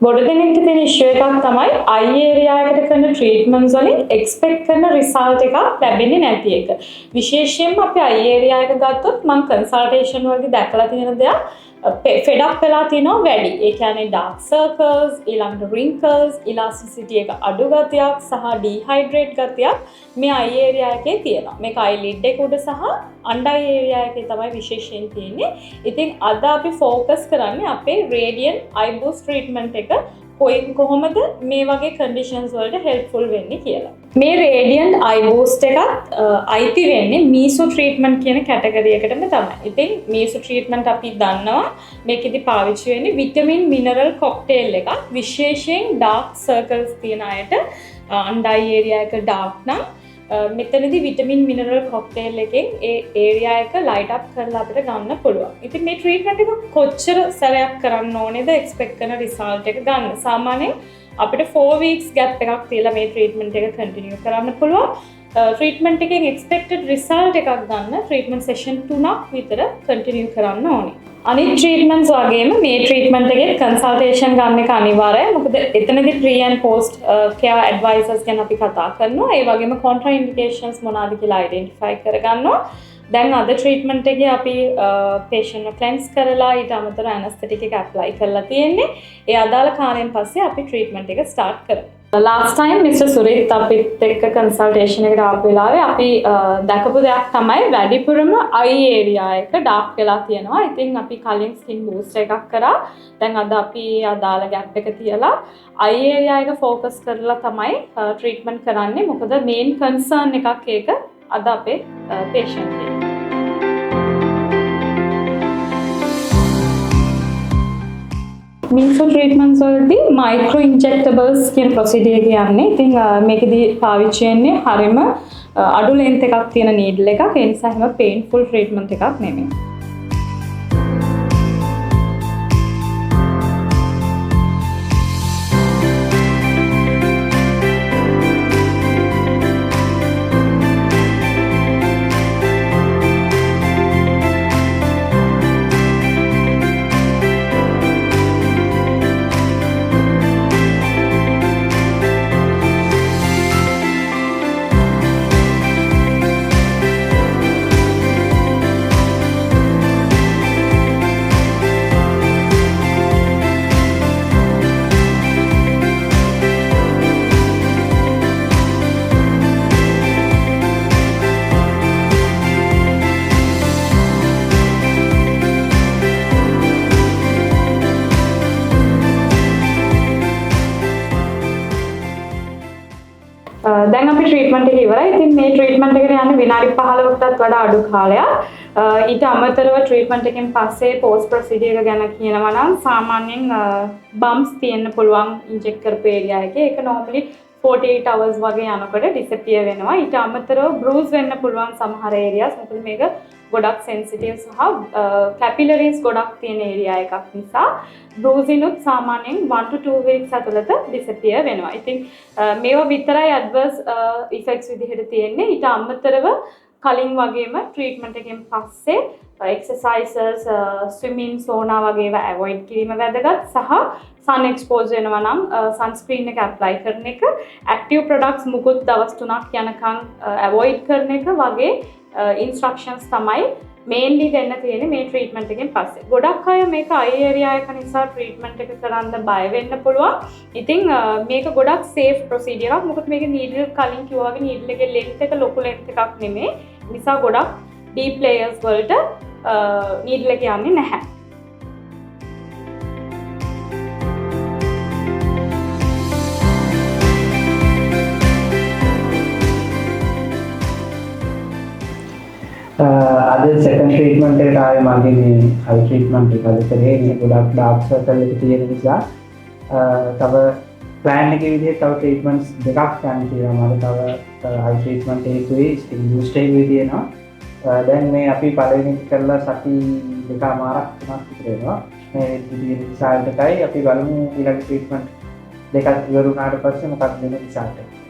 ගොඩ දෙනෙක්ට තියෙන ඉෂුව එකක් තමයි eye area එකට කරන ට්‍රීට්මන්ට්ස් වලින් එක්ස්පෙක්ට් කරන රිසල්ට් එකක් ලැබෙන්නේ නැති එක. විශේෂයෙන්ම අපි eye area එක ගත්තොත් මම කන්සල්ටේෂන් වලදී දැකලා තියෙන දෙයක් fed up වෙලා තියෙනවා වැඩි. ඒ කියන්නේ dark circles, ඊළඟට wrinkles, elasticity එක අඩු ගතියක් සහ dehydrate ගතියක් මේ eye area එකේ තියෙනවා. මේක eyelid එක උඩ සහ under eye area එකේ තමයි විශේෂයෙන් තියෙන්නේ. ඉතින් අද අපි focus කරන්නේ අපේ radiant eye boost treatment එක කොහොමද මේ වගේ conditions වලට helpful වෙන්නේ කියලා. මේ radiant eye boost එකත් අයිති වෙන්නේ meso treatment කියන category එකටම තමයි. ඉතින් meso treatment අපි දන්නවා මේකෙදි පාවිච්චි වෙන්නේ vitamin mineral cocktail එකක්. විශේෂයෙන් dark circles තියෙන අයට under eye area එක dark නම් මෙතනදී විටමින් මිනරල් කොක්ටේල් එකෙන් ඒ ඒරියා එක ලයිට් අප් කරලා අපිට ගන්න පුළුවන්. ඉතින් මේ ට්‍රීට්මන්ට් එක කොච්චර සැරයක් කරන්න ඕනේද එක්ස්පෙක්ට් කරන රිසල්ට් එක ගන්න. සාමාන්‍යයෙන් අපිට 4 weeks gap එකක් තියලා මේ ට්‍රීට්මන්ට් එක කන්ටිනියු කරන්න පුළුවන්. ට්‍රීට්මන්ට් එකෙන් එක්ස්පෙක්ටඩ් රිසල්ට් එකක් ගන්න ට්‍රීට්මන්ට් සෙෂන් 3ක් විතර කන්ටිනියු කරන්න ඕනේ. අනිත් ට්‍රීට්මන්ට්ස් වගේම මේ ට්‍රීට්මන්ට් එකේ කන්සල්ටේෂන් ගන්න එක අනිවාර්යයි. මොකද එතනදී ප්‍රී ඇන්ඩ් පෝස්ට් කෙයාර් ඇඩ්වයිසර්ස් ගැන අපි කතා කරනවා. ඒ වගේම කොන්ට්‍රා ඉන්ඩිකේෂන්ස් මොනවාද කියලා අයිඩෙන්ටිෆයි කරගන්නවා. දැන් අද ට්‍රීට්මන්ට් එකේ අපි පේෂන්ට්ව ක්ලෙන්ස් කරලා ඊට අමතරව ඇනස්තටික් එක ඇප්ලයි කරලා තියෙන්නේ. ඒ අදාළ කාලයෙන් පස්සේ අපි ට්‍රීට්මන්ට් එක ස්ටාර්ට් කරමු. Last time Mr. Surit අපිත් එක්ක කන්සල්ටේෂන් එකට ආපු වෙලාවේ අපි දැකපු දෙයක් තමයි වැඩිපුරම eye area එක ඩාර්ක් වෙලා තියෙනවා. ඉතින් අපි කලින් skin boost එකක් කරා. දැන් අද අපි අදාළ gap එක තියලා eye area එක focus කරලා තමයි treatment කරන්නේ. මොකද main concern එකක් ඒක අද අපේ patient එකේ. meso treatments වලදී micro injectables කියන procedure එක යන්නේ. ඉතින් මේකෙදී පාවිච්චි වෙන්නේ හරියම අඩු length එකක් තියෙන needle එකක්. ඒ නිසා හැම painful treatment එකක් නෙමෙයි. දැන් අපි ට්‍රීට්මන්ට් එක ඉවරයි. ඉතින් මේ ට්‍රීට්මන්ට් එකට යන්නේ විනාඩි 15කටත් වඩා අඩු කාලයක්. ඊට අමතරව ට්‍රීට්මන්ට් එකෙන් පස්සේ පෝස්ට් ප්‍රොසීජර් එක ගැන කියනවා නම් සාමාන්‍යයෙන් බම්ස් තියෙන්න පුළුවන් ඉන්ජෙක්ට් කරපු ඒරියා එකේ. ඒක normally 48 hours වගේ යනකොට disappear වෙනවා. ඊට අමතරව bruise වෙන්න පුළුවන් සමහර areas. මොකද මේක ගොඩක් sensitive සහ capillaries ගොඩක් තියෙන area එකක් නිසා bruising උත් සාමාන්‍යයෙන් 1 to 2 weeks ඇතුළත disappear වෙනවා. ඉතින් මේවා විතරයි adverse effects විදිහට තියෙන්නේ. ඊට අමතරව කලින් වගේම treatment එකෙන් පස්සේ exercises swimming sauna වගේ ඒවා avoid කිරීම වැදගත්. සහ sun expose වෙනවා නම් sunscreen එක apply කරන එක, active products මුකුත් දවස් 3ක් යනකම් avoid කරන එක වගේ instructions තමයි mainly දෙන්න තියෙන්නේ මේ treatment එකෙන් පස්සේ. ගොඩක් අය මේක eye area එක නිසා treatment එක කරන්න බය වෙන්න පුළුවන්. ඉතින් මේක ගොඩක් safe procedure එකක්. මොකද මේක needle කලින් කිව්වා වගේ needle එකේ length එක ලොකු length එකක් නෙමෙයි. නිසා ගොඩක් deep layers වලට needle එක යන්නේ නැහැ. අද සෙකන්ඩ් ට්‍රීට්මන්ට් එකට ආවේ මගේ මේ අයි ට්‍රීට්මන්ට් එක අද කරේ මේ ගොඩක් ඩාර්ක් සර්කල් එක තියෙන නිසා තව ප්ලෑන් එකේ විදිහට තව ට්‍රීට්මන්ට්ස් දෙකක් ගන්න තියෙනවා. මම තව අයි ට්‍රීට්මන්ට් එකේ ස්කින් බූස්ට් එකේ තියෙනවා. දැන් මේ අපි පළවෙනි කරලා සති දෙකමාරක් තුනක් විතර වෙනවා. මේ රිසල්ට් එකයි අපි බලමු ඊළඟ ට්‍රීට්මන්ට් දෙකක් ඉවර වුණාට පස්සේ මොකක්ද වෙන රිසල්ට් එක.